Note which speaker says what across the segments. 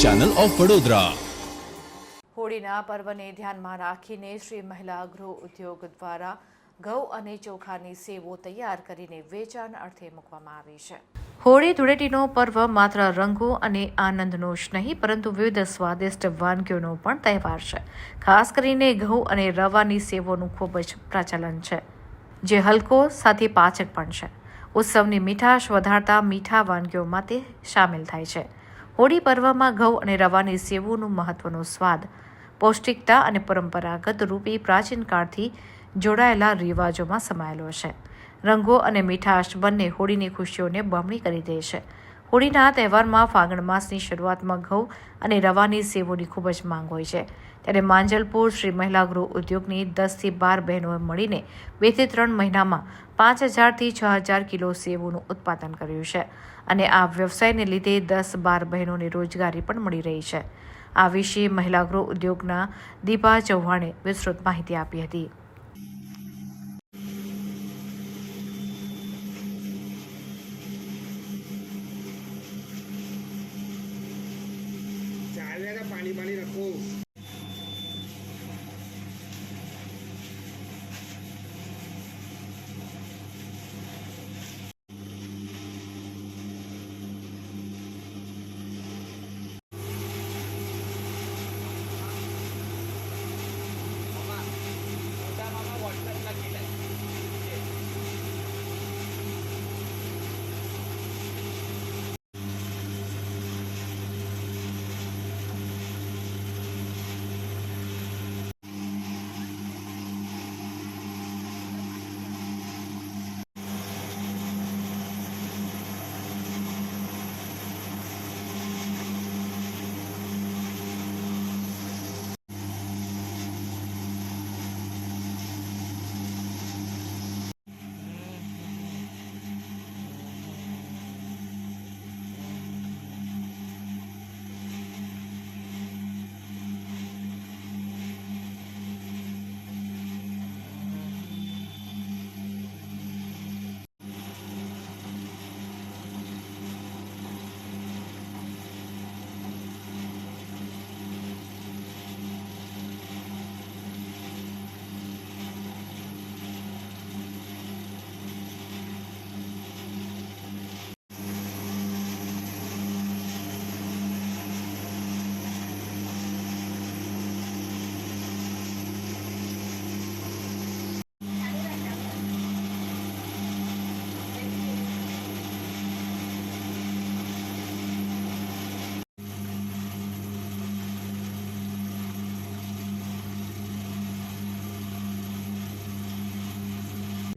Speaker 1: Channel of Vadodara.
Speaker 2: હોળીના પર્વને ધ્યાનમાં રાખીને શ્રી મહિલા ગૃહ ઉદ્યોગ દ્વારા ઘઉં અને ચોખાની સેવો તૈયાર કરીને વેચાણ અર્થે મૂકવામાં આવી છે। હોળી ધૂળેટીનો પર્વ માત્ર રંગો અને આનંદનો જ નહીં પરંતુ વિવિધ સ્વાદિષ્ટ વાનગીઓનો પણ તહેવાર છે। ખાસ કરીને ઘઉં અને રવાની સેવોનું ખૂબ જ પ્રચલન છે, જે હલકો સાથે પાચક પણ છે। ઉત્સવની મીઠાશ વધારતા મીઠા વાનગીઓમાં તે સામેલ થાય છે। હોળી પર્વમાં ઘઉં અને રવાની સેવોનું મહત્વનો સ્વાદ, પૌષ્ટિકતા અને પરંપરાગત રૂપે પ્રાચીન કાળથી જોડાયેલા રિવાજોમાં સમાયેલો છે। રંગો અને મીઠાશ બંને હોળીની ખુશીઓને બમણી કરી દે છે। હોળીના તહેવારમાં ફાગણ માસની શરૂઆતમાં ઘઉં અને રવાની સેવોની ખૂબ જ માંગ હોય છે, ત્યારે માંજલપુર શ્રી મહિલા ગૃહ ઉદ્યોગની 10 થી 12 બહેનોએ મળીને 2 થી 3 મહિનામાં 5000 થી 6000 કિલો સેવોનું ઉત્પાદન કર્યું છે અને આ વ્યવસાયને લીધે 10-12 બહેનોને રોજગારી પણ મળી રહી છે। આ વિશે મહિલા ગૃહ ઉદ્યોગના દીપા ચૌહાણે વિસ્તૃત માહિતી આપી હતી।
Speaker 3: पानी रखो।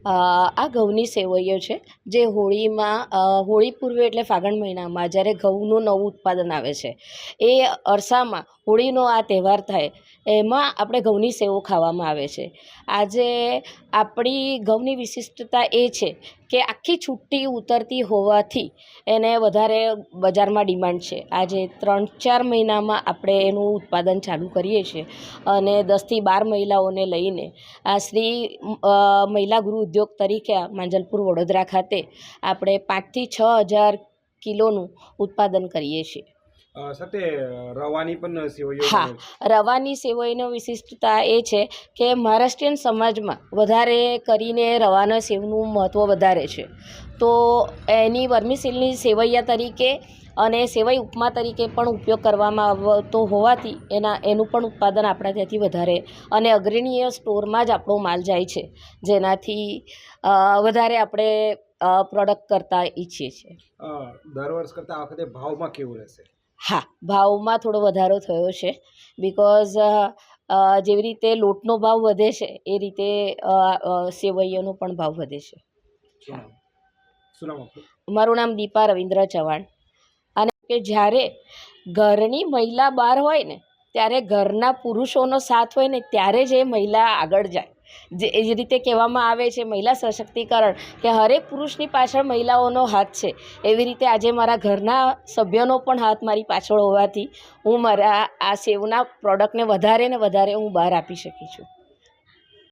Speaker 4: આ ઘઉંની સેવઈઓ છે જે હોળી પૂર્વે એટલે ફાગણ મહિનામાં જ્યારે ઘઉંનું નવું ઉત્પાદન આવે છે એ અરસામાં હોળીનો આ તહેવાર થાય એમાં આપણે ઘઉંની સેવો ખાવામાં આવે છે। આજે આપણી ઘઉંની વિશિષ્ટતા એ છે કે આખી છુટ્ટી ઉતરતી હોવાથી એને વધારે બજારમાં ડિમાન્ડ છે। આજે 3-4 મહિનામાં આપણે એનું ઉત્પાદન ચાલુ કરીએ છીએ અને 10 થી 12 મહિલાઓને લઈને આ શ્રી મહિલા ગૃહ ઉદ્યોગ તરીકે માંજલપુર વડોદરા ખાતે આપણે 5 થી 6000 કિલોનું ઉત્પાદન કરીએ છીએ।
Speaker 3: સાથે રવાની પણ સેવઈઓ
Speaker 4: હા, રવાની સેવઈનો વિશિષ્ટતા એ છે કે મહારાષ્ટ્રીયન સમાજમાં વધારે કરીને રવાના સેવનું મહત્ત્વ વધારે છે, તો એની વર્મિસેલની સેવૈયા તરીકે અને સેવઈ ઉપમા તરીકે પણ ઉપયોગ કરવામાં આવતો હોવાથી એનું પણ ઉત્પાદન આપણા ત્યાંથી વધારે અને અગ્રણીય સ્ટોરમાં જ આપણો માલ જાય છે, જેનાથી વધારે આપણે પ્રોડક્ટ કરતા ઈચ્છીએ છીએ।
Speaker 3: દર વર્ષ કરતાં આ વખતે ભાવમાં કેવું રહેશે?
Speaker 4: હા, ભાવમાં થોડો વધારો થયો છે બિકોઝ જેવી રીતે લોટનો ભાવ વધે છે એ રીતે સેવઈઓનો પણ ભાવ વધે છે।
Speaker 3: શું નામ આપનું?
Speaker 4: મારું નામ દીપા રવિન્દ્ર ચૌહાણ। અને કે જ્યારે ઘરની મહિલા બહાર હોય ને ત્યારે ઘરના પુરુષોનો સાથ હોય ને ત્યારે જ એ મહિલા આગળ જાય। એ જ રીતે કહેવામાં આવે છે મહિલા સશક્તિકરણ, કે હરેક પુરુષની પાછળ મહિલાઓનો હાથ છે, એવી રીતે આજે મારા ઘરના સભ્યોનો પણ હાથ મારી પાછળ હોવાથી હું મારા આ સેવના પ્રોડક્ટને વધારે ને વધારે હું બહાર આપી શકી છું।